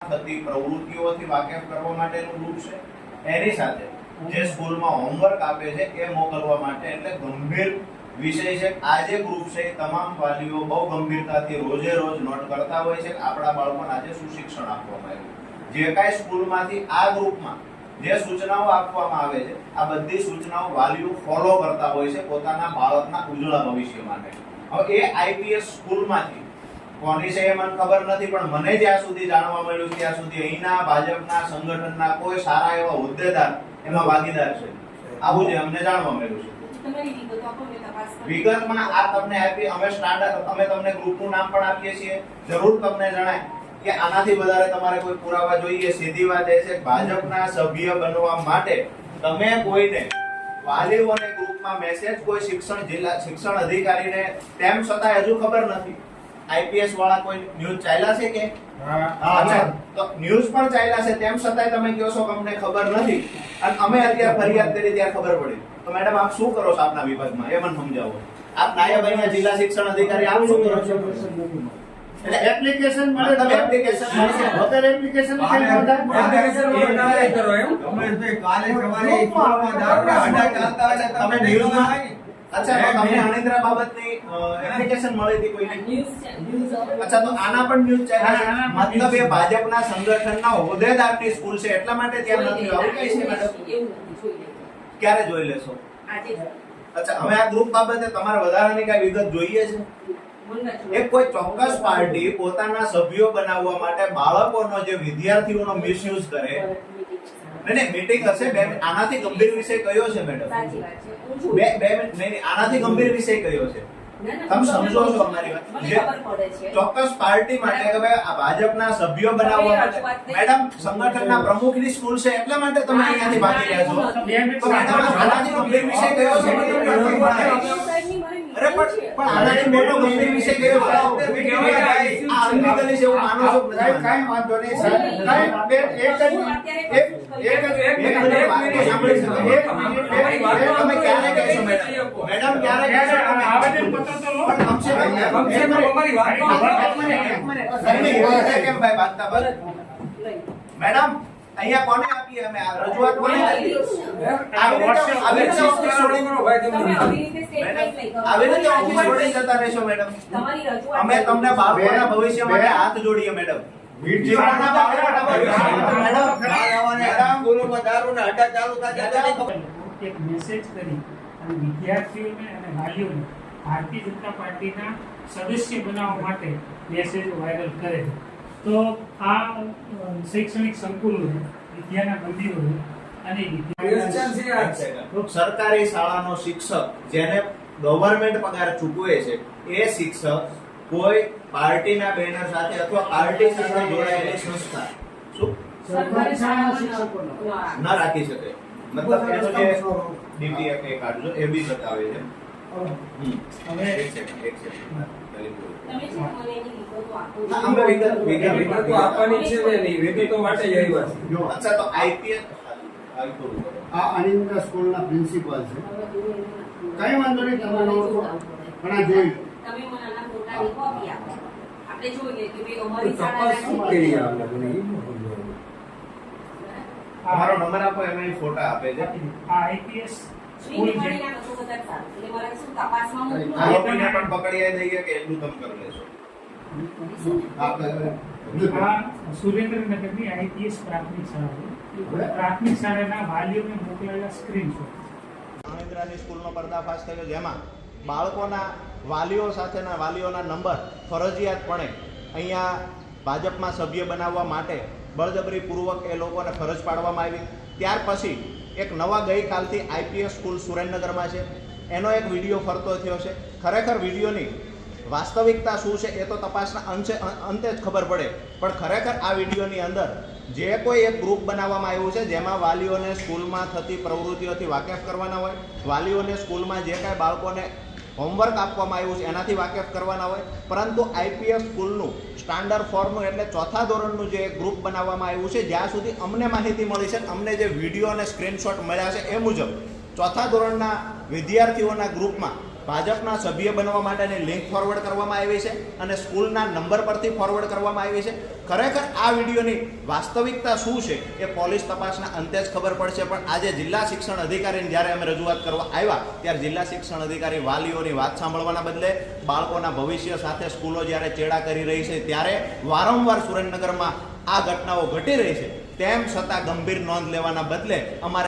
થતી પ્રવૃત્તિઓથી વાકેફ કરવા માટેનું ગ્રુપ છે, એની સાથે જે સ્કૂલમાં હોમવર્ક આપે છે એ મોકલવા માટે, એટલે ગંભીર વિષય છે. આ જે ગ્રુપ છે એ તમામ વાલીઓ બહુ ગંભીરતાથી રોજે રોજ નોટ કરતા હોય છે કે આપણા બાળકોને આજે શું શિક્ષણ આપવામાં આવ્યું. જે કાંઈ સ્કૂલમાંથી આ ગ્રુપમાં જે સૂચનાઓ આપવામાં આવે છે, આ બધી સૂચનાઓ વાલીઓ ફોલો કરતા હોય છે પોતાના બાળકના ઉજ્જવળ ભવિષ્ય માટે. હવે એ આઈપીએસ સ્કૂલમાંથી કોની છે એ મને ખબર નથી, પણ મને જ્યાં સુધી જાણવા મળ્યું ત્યાં સુધી અહીંના ભાજપના સંગઠનના કોઈ સારા એવા હોદ્દેદાર એમાં ભાગીદાર છે, આવું જે અમને જાણવા મળ્યું છે. વિગતમાં આ તમને આપી, અમે સ્ટાન્ડર્ડ, અમે તમને ગ્રુપનું નામ પણ આપીએ છીએ, જરૂર તમને જણાય કે આનાથી વધારે તમારે કોઈ પુરાવા જોઈએ. સીધી વાત એ છે ભાજપના સભ્ય બનવા માટે તમે કોઈને વાલીઓને ગ્રુપમાં મેસેજ કોઈ શિક્ષણ અધિકારીને તેમ છતાં હજુ ખબર નથી. આઈપીએસ વાળા કોઈ ન્યૂઝ ચાલ્યા છે કે તો ન્યૂઝ પણ ચાલ્યા છે, તેમ છતાંય તમે કહો છો કે અમને ખબર નથી, અને અમે અત્યારે ફરિયાદ કરી ત્યારે ખબર પડી. તો મેડમ આપ શું કરો છો આપના વિભાગમાં, એ મને સમજાવો. આપ નાયબ અહીંયા જિલ્લા શિક્ષણ અધિકારી, આપ શું કરો છો? એટલે એપ્લિકેશન મળે, તમે એપ્લિકેશન મળશે, વગર એપ્લિકેશન કેમ નોંધાય કરો એમ? અમે કાલે સવારે સ્કૂલમાં દાખલા ચાલતા હતા, તમે ન્યૂઝમાં. અચ્છા, તો તમને અણિદ્રા બાબતની એપ્લિકેશન મળી હતી કોઈને? અચ્છા, તો આના પણ ન્યૂઝ ચાલ્યા, મતલબ એ ભાજપના સંગઠનના હોદ્દેદારની સ્કૂલ છે એટલા માટે ત્યાં નથી. આવું કઈ છે મેડમ? ક્યારે જોઈ લેશો? અચ્છા, હવે આ ગ્રુપ બાબતે તમારે વધારાની કઈ વિગત જોઈએ છે? એક કોઈ ચોક્કસ પાર્ટી પોતાના સભ્યો બનાવવા માટે બાળકોનો, જે વિદ્યાર્થીઓનો મિસયુઝ કરે, નહીં મીટિંગ હશે બે, આનાથી ગંભીર વિષય કયો છે મેડમ? આનાથી ગંભીર વિષય કયો છે? તમે સમજો છો અમારી વાત? ચોક્કસ પાર્ટી માટે હવે આ ભાજપના સભ્યો બનાવવા માટે, મેડમ સંગઠનના પ્રમુખની સ્કૂલ છે એટલા માટે તમે અહીંયાથી ભાગી રહ્યા છો. તો મેડમ આનાથી ગંભીર વિષય કયો છે? અરે પણ આનાથી મોટો ગંભીર વિષય કયો છે? આ અનલીગલી છે એવું માનો છો? કાઈ વાંધો નહીં સર, તમે ક્યારે કહેશો મેડમ? મેડમ ક્યારે કહેશો? આવેદન પત્ર તો લો, કમસે કમ અમારી વાત કેમ ભાઈ બાંધતા બસ. મેડમ અહીંયા કોને આપીએ અમે આ રજૂઆત? કોને આપી? આવી રીતે ઓફિસ છોડી જતા રહેશો મેડમ? અમે તમને બાળકોના ભવિષ્ય માટે હાથ જોડીએ મેડમ. એક મેસેજ કરી અને વિદ્યાર્થીઓને અને વાલીઓને ભારતીય જનતા પાર્ટીના સદસ્ય બનાવવા માટે મેસેજો વાયરલ કરે. તો આ શૈક્ષણિક સંકુલો, વિદ્યાના મંદિરો અને સરકારી શાળાનો શિક્ષક જેને ગવર્નમેન્ટ પગાર ચૂકવે છે, એ શિક્ષક કોઈ પાર્ટીના બેનર સાથે અથવા પાર્ટી સાથે જોડાયેલી સંસ્થા શું સરકારી શાળાના શિક્ષકો ન રાખી શકે. મતલબ એનો જે ડીપીએફ એ કાઢજો એ બી બતાવે છે. હવે એક સેકન્ડ અચ્છા, તો આઈપીએસ આ અનિન્દ્રા સ્કૂલના પ્રિન્સિપાલ છે. કઈ વાંધો નહીં, તમે પણ આ જોઈ તમે મને આના ફોટાની કોપી આપો, આપણે જોઈએ કે ભાઈ અમારી શાળા અમારો નંબર આપો, એમાં ફોટા આપે છે. આ આઈપીએસ સ્કૂલ છે. આરોપીને પણ પકડી દઈએ કે એટલું તમે કરી લેશો? આ સુરેન્દ્રનગરની આઈપીએસ પ્રાથમિક શાળા છે. પ્રાથમિક શાળાના વાલીઓને મોકલેલા સ્ક્રીનશોટ. અણિદ્રાની સ્કૂલનો પર્દાફાશ થયો, જેમાં બાળકોના વાલીઓ સાથેના વાલીઓના નંબર ફરજિયાતપણે અહીંયા ભાજપમાં સભ્ય બનાવવા માટે બળજબરીપૂર્વક એ લોકોને ફરજ પાડવામાં આવી. ત્યાર પછી એક નવા ગઈકાલથી આઈપીએસ સ્કૂલ સુરેન્દ્રનગરમાં છે, એનો એક વિડીયો ફરતો થયો છે. ખરેખર વિડીયોની વાસ્તવિકતા શું છે એ તો તપાસના અંતે જ ખબર પડે, પણ ખરેખર આ વિડીયોની અંદર જે કોઈ એક ગ્રુપ બનાવવામાં આવ્યું છે, જેમાં વાલીઓને સ્કૂલમાં થતી પ્રવૃત્તિઓથી વાકેફ કરવાના હોય, વાલીઓને સ્કૂલમાં જે કાંઈ બાળકોને હોમવર્ક આપવામાં આવ્યું છે એનાથી વાકેફ કરવાના હોય, પરંતુ આઈપીએસ સ્કૂલનું સ્ટાન્ડર્ડ 4નું એટલે ચોથા ધોરણનું જે ગ્રુપ બનાવવામાં આવ્યું છે, જ્યાં સુધી અમને માહિતી મળી છે, અમને જે વિડીયો અને સ્ક્રીનશોટ મળ્યા છે એ મુજબ ચોથા ધોરણના વિદ્યાર્થીઓના ગ્રુપમાં ભાજપના સભ્ય બનવા માટેની લિંક ફોરવર્ડ કરવામાં આવી છે અને સ્કૂલના નંબર પરથી ફોરવર્ડ કરવામાં આવી છે. ખરેખર આ વિડીયોની વાસ્તવિકતા શું છે એ પોલીસ તપાસના અંતે જ ખબર પડશે. પણ આજે જિલ્લા શિક્ષણ અધિકારીને જ્યારે અમે રજૂઆત કરવા આવ્યા ત્યારે જિલ્લા શિક્ષણ અધિકારી વાલીઓની વાત સાંભળવાના બદલે બાળકોના ભવિષ્ય સાથે સ્કૂલો જ્યારે ચેડા કરી રહી છે ત્યારે વારંવાર સુરેન્દ્રનગરમાં આ ઘટનાઓ ઘટી રહી છે તેમ છતાં ગંભીર નોંધ લેવાના બદલે અમારે